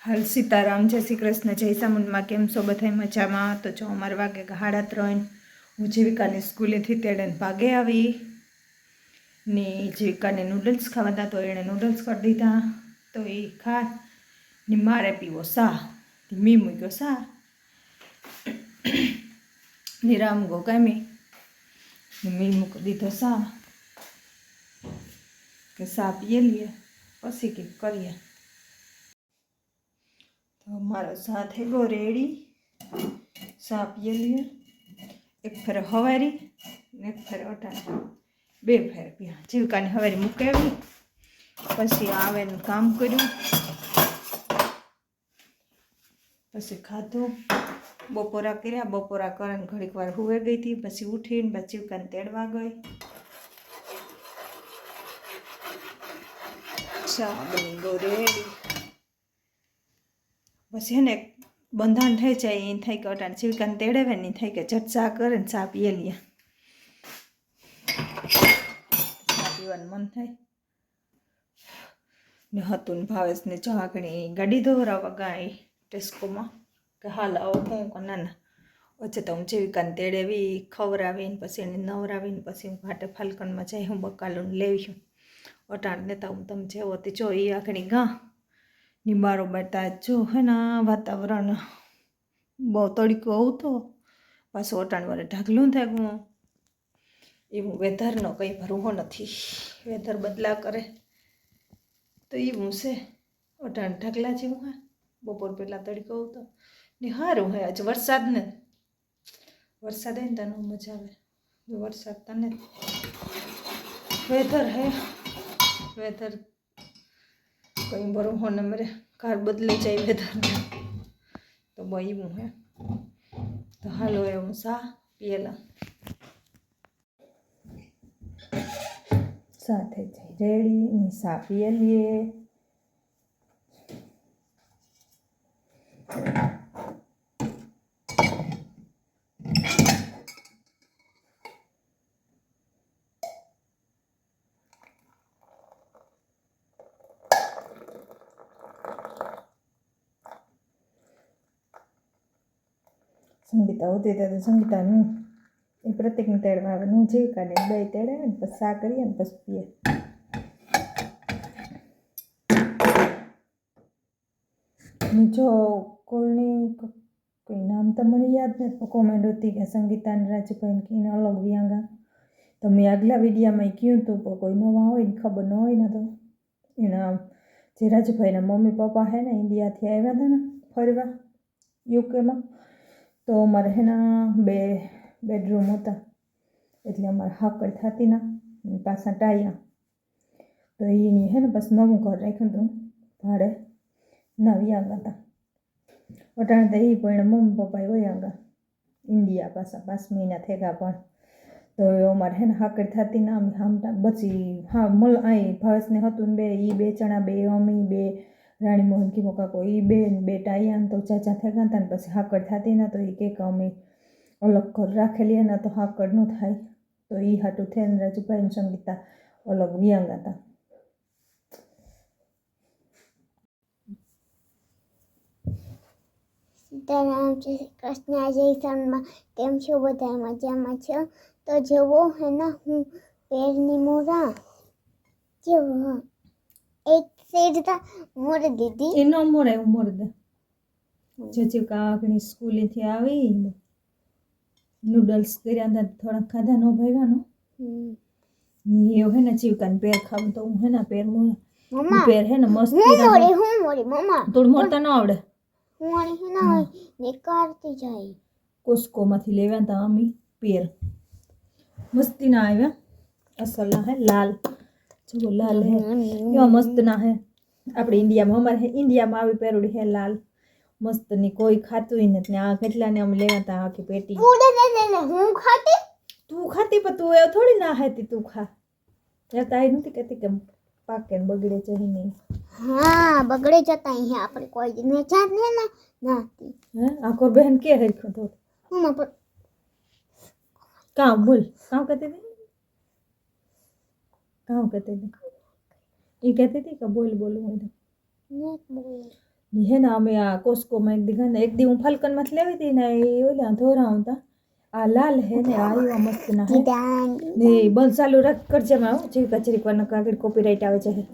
હાલ સીતારામ, જય શ્રી કૃષ્ણ, જય સામુંડમાં. કેમ છો બધા મજામાં? તો જો અમારે વાગે 3:30 હું જીવિકાની સ્કૂલેથી તેડે ભાગે આવી ને જીવિકાને નૂડલ્સ ખાવાતા તો એણે નૂડલ્સ કરી દીધા તો એ ખા ને મારે પીવો સા મી મૂક્યો સા ને રામ ગોગામી ને મી મૂકી દીધો સા કે સા પીએ લઈએ પછી કંઈક કરીએ. તો મારો સા થઈ ગયો રેડી. સા પીએ લઈએ. એક ફેર હવારી ને એક ફેર અટાણે, 2 ફેર પીયા. જીવિકાની હવારી મૂકી આવી પછી આવે ને કામ કર્યું પછી ખાધું, બપોરા કર્યા. બપોરા કરીને ઘડીક વાર હુવે ગઈ હતી પછી ઉઠીને પછી જીવિકાને તેડવા ગઈ. ચા બની ગયો રેડી. પછી હે ને બંધાણ થઈ જાય એ થાય કે અટાણે જીવિકાને તેડાવે ને થાય કે ઝટ ચા કરે ને ચા પીએ લઈએ. ચા પીવાનું મન થાય ને હતું ને ભાવેશને ચા ઘણી ગાડી દોરાવવા ગાઈ ટેસ્કોમાં કે હાલ આવો હું કે ના વચ્ચે તો હું જીવિકાને તેડાવી ખવડાવીને પછી એને નવરાવીને પછી હું ઘાટે ફાલ્કનમાં જઈ હું બકાલું લેવી છું. અટાણ નેતા હું તમે જેવો તે જો એ આખણી ગા ની બારોબાર જો હે ને વાતાવરણ બહુ તડકો આવતો પાછું અટાણ વાળે ઢાકલું થાકવું એવું વેધરનો કંઈ ભરોહો નથી. વેધર બદલા કરે તો એવું છે. અટાણ ઢગલા જેવું હે બપોર પહેલાં તડકો આવતો ને સારું હે. આજે વરસાદ ને વરસાદ હે ને તને મજા આવે. વરસાદ તને વેધર હે વેધર કંઈ ભરોહો ન મરે કાર બદલે જાય વેધર તો બહુ એવું હે. તો હાલો એવું સા પીએલા સા થઈ જાય રેડી ને સા પીએ લઈએ. સંગીતા હોતી ત્યારે સંગીતાનું એ પ્રતિકને તેડવા આવે હું જીવિકાને 2 તેડાવે ને પછી સા કરીએ ને પછી પીએ. જો કોલની કોઈ નામ તો મને યાદ નથી. કોમેન્ટ હતી કે સંગીતાને રાજુભાઈને કહીને અલગ વ્યાંગા તો મેં આગલા વિડીયામાં કહ્યું હતું પણ કોઈ નવા હોય ને ખબર ન હોય ને તો એના જે રાજુભાઈના મમ્મી પપ્પા હે ને ઇન્ડિયાથી આવ્યા હતા ને ફરવા યુકેમાં તો અમારે એના 2 બેડરૂમ હતા એટલે અમારે હાકડ થતી ના પાછા ટાયા તો એની હે ને બસ નવું ઘર રાખ્યું હતું ભાડે નવી આવ્યા હતા. અટાણે તો એ પણ મમ્મી પપ્પા હોય આગા ઇન્ડિયા પાછા 5 મહિના થયા પણ તો અમારે હે ને હાકડ થતી ના અમે હામટા બચી હા મલ અહીં ભાવેશને હતું ને 2 જણા 2 અમી 2 રાણી મોહન કીમો કાકો એ 2 ટાયા તો ચાચા થયા હતા ને પછી હાકડ થતી ના તો એ કે અમે અલગ ઘર રાખેલી ને તો હાકડ ન થાય તો એ હાટું થઈને રાજુભાઈ સંગીતા અલગ વ્યાંગ હતા. સીતારામ, જય શ્રી કૃષ્ણ, જય સામમાં. કેમ છો બધા મજામાં છો? તો જેવો હે ને હું પેરની મોરા જેવો એક સાઈડ તા મોર દીધી એ ન મોરે ઉમર દે જીવિકા આપણી સ્કૂલેથી આવી નૂડલ્સ કર્યા હતા થોડા ખાધા ન ભાવ્યાનો ને હે ને જીવિકાને પેર ખાવું તો હું હે ને પેર મોર મમ્મા પેર હે ને મસ્ત હું મોરી મમ્મા થોડું મોરતા ન આવડે હું મોરી હે ને નીકાળતી જાય કોસ્કોમાંથી લેવ્યા હતા અમે પેર મસ્તી ના આવ્યા અસલ ના હે લાલ જો લાલ હે એવા મસ્ત ના હે. આપણે ઇન્ડિયામાં અમારે ઇન્ડિયામાં આવી પેરુડી હે લાલ મસ્ત ની કોઈ ખાતું નથી ને આ કેટલા ને અમે લેવા હતા આખી પેટી. હું ખાતી તું ખાતી પણ તું એવું થોડી ના ખાતી તું ખા ત્યાં તાઈ નથી કહેતી કે પાકે ને બગડે છે નહીં. હા બગડે જતા અહીંયા આપણે કોઈ ને જાત ને ના નાતી હે આખો બહેન કે હરખું તો હું પર કામ બોલ કામ કરતી હતી કામ કરતી હતી એ કહેતી હતી કે બોલ બોલું હોય નેટ બોલ ને હે ને અમે આ કોસ્કોમાં એક દી હું ફલકનમાંથી લેવી હતી ને એ ઓલા ધોરા હતા આ લાલ હે ને આ એવા મસ્ત ના હે ને બંધ ચાલુ રાખ કરજે માં જીવ કચરી પર આગળ કોપીરાઈટ આવે છે ને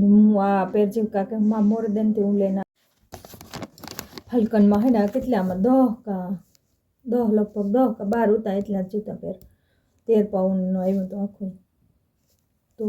હું આ પેર જીવ કાકે માં મોર દેન તે હું લેના ફલકનમાં હે ને કેટલામાં 10 લગભગ 10 કે 12 હતા એટલા જ જૂતા પેર 13 પાઉન્ડનો આવ્યો તો આખું તો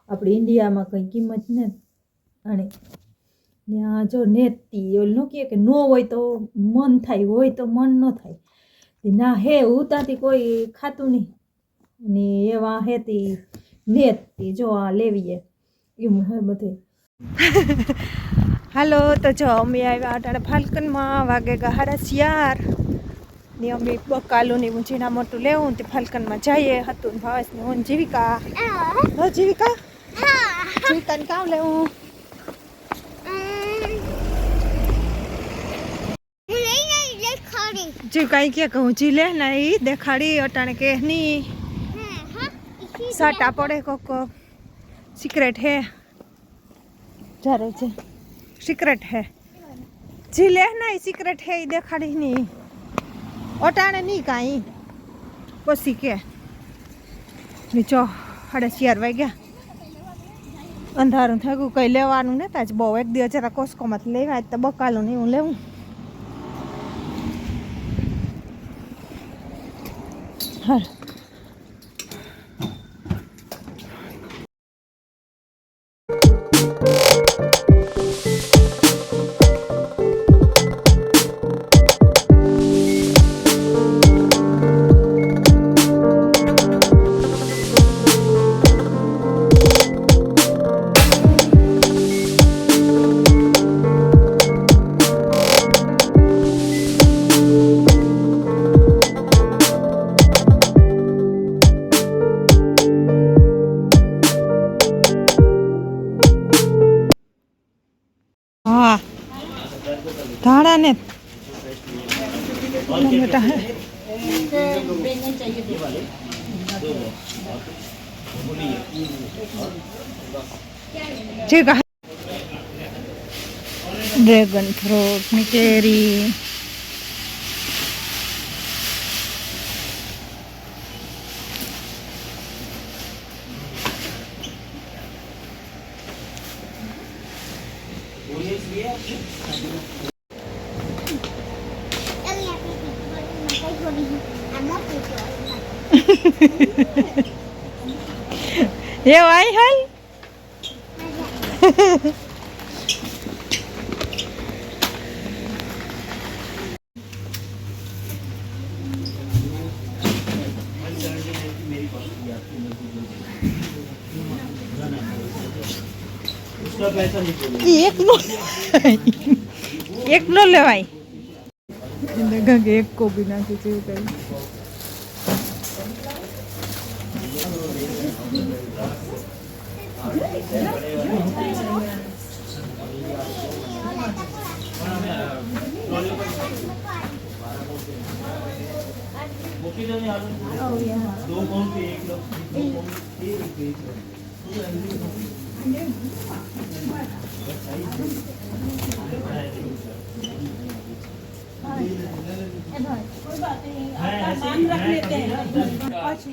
આપણી ઇન્ડિયામાં કંઈ કિંમત ને અને ત્યાં જો નેતી ઓલું ન કહે કે ન હોય તો મન થાય હોય તો મન ન થાય ના હે ઉતાથી કોઈ ખાતું નહીં ને એવા હેતી નેતી જો આ લેવીએ એમ હે બધે હાલો તો જો અમે આવ્યા અટાણે ફાલ્કનમાં વાગે ગા 4:30 ને અમે બકાલું ને ઊંચીના મોટું લેવું તે ફાલ્કનમાં જઈએ હતું ભાવેશ ને હું જીવિકા જીવિકાને કામ લેવું जी कहीं क्या कहूँ जी ले नहीं देखाड़ी अटाने के नहीं साटा पड़े को सीक्रेट है जरे जे सीक्रेट है जी ले नहीं सीक्रेट है देखाड़ी नहीं अटाने नहीं कहीं पसी के नीचो 4:30 વાગ્યા અંધારું થયું કંઈ લેવાનું ને તાજ બહુ એક દી જરા કોસ્કોમાંથી લેવા તો બકાલું નહીં હું લેવું હાલ हाँ धाड़ा ने बेटा है ठीक है ड्रैगन फ्रूट ની કેરી ये आई हाल एक नो लेवाई एक को भी ना किसी कहीं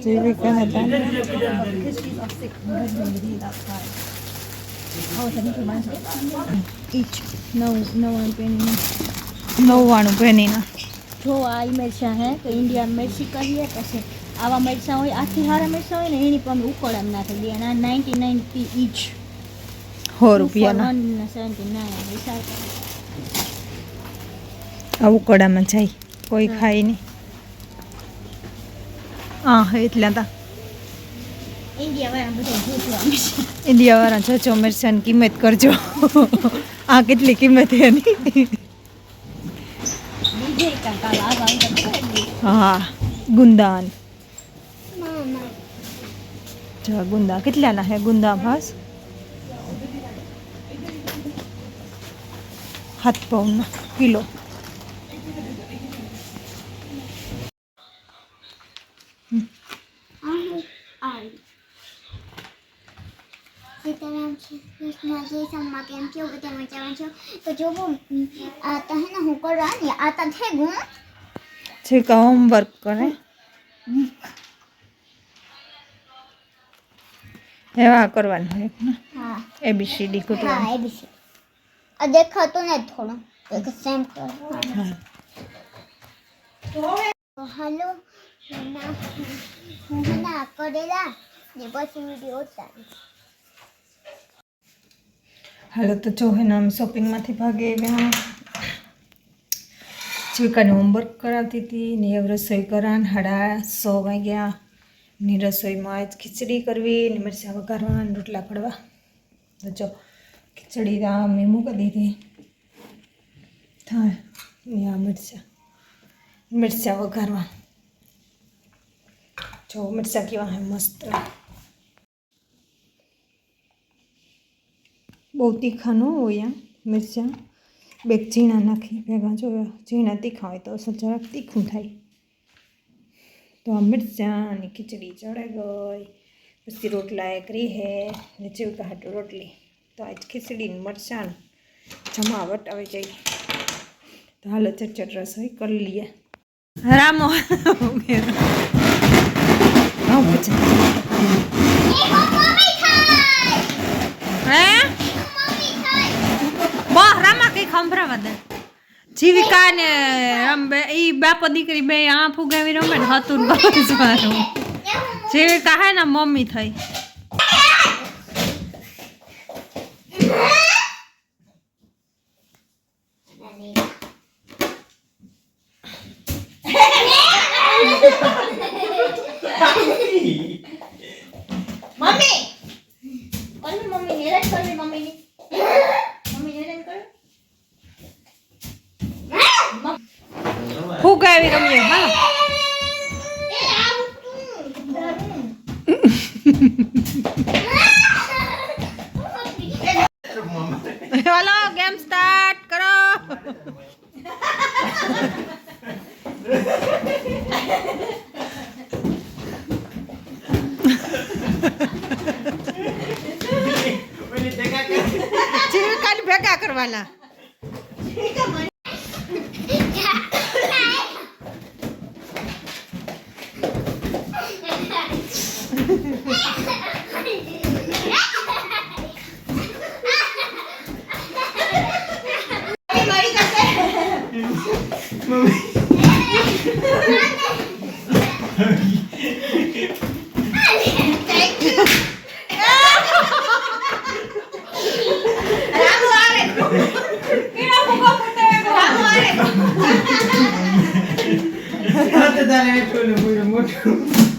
जीविका ने નવ્વાણું પેનીના જો આ મરચાં હે તો ઇન્ડિયા મરચી કરીએ પછી આવા મરચાં હોય આથી હારા મરચાં હોય ને એની પણ ઉકળામ નાખી દઈએ અને 99p ઈચ 100 રૂપિયાના 179 વિચાર કરો આ ઉકળામાં જાય કોઈ ખાય નહીં હા એટલા તા ઇન્ડિયા વાળા બધા ભૂખવા મરચાં ઇન્ડિયા વાળા જજો મરચાંની કિંમત કરજો આ કેટલી કિંમત છે એની બીજે કાલ આવા હા ગુંદાન મામા જો ગુંદા કેટલાના હે ગુંદા ભાસ 7 પાઉન્ડના કિલો સીતારામ શ્રી કૃષ્ણ જયસનમાં કેમ છો બધા મજામાં છો તો જો આ તો હે ને હું કરવા ને આ તો છે ગુણ છે કે હોમવર્ક કરે એવા કરવાનું હોય ને હા ABCD કુટવાનું હા એબીસી આ દેખાતો ને થોડો એક સેમ કર હાલો હું ના કરેલા ને પછી વિડીયો ઉતારી હાલો તો જો હે ને અમે શોપિંગમાંથી ભાગે ગયા જીવિકાને હોમવર્ક કરાવતી હતી ને હવે રસોઈ કરાન 9:30 વાગ્યા ની રસોઈમાં આજ ખીચડી કરવી ને મરચાં વઘારવા ને રોટલા પડવા તો જો ખીચડી મેં મૂકી દીધી થાય ને આ મરચાં વઘારવા જો મરચાં કેવા હે મસ્ત બહુ તીખા ન હોય આ મરચાં બે ઝીણા નાખી ભેગા જો ઝીણા તીખા હોય તો અસર જરાક તીખું થાય તો આ મરચાંની ખીચડી ચડાઈ ગઈ પછી રોટલા એક રહી હે ને જીવકા હાટું રોટલી તો આજ ખીચડી ને મરચાં જમાવટ આવી જાય તો હાલો ચટચટ રસોઈ કરી લઈએ રામો હે બહ રામા કઈ ખંભરાવા દે જીવિકા ને રમે ઈ બાપો દીકરી બે આ ફુગાવી રમે ને હતું બસ મારું જીવિકા હે ને મમ્મી થઈ મમ્મી કોની મમ્મી હેરાન કરવી મમ્મીની મમ્મી હેરાન કરે ફુગાવી રમીએ હા હાલો ગેમ સ્ટાર્ટ કરો જીવિકાને ભેગા કરવાના મોટું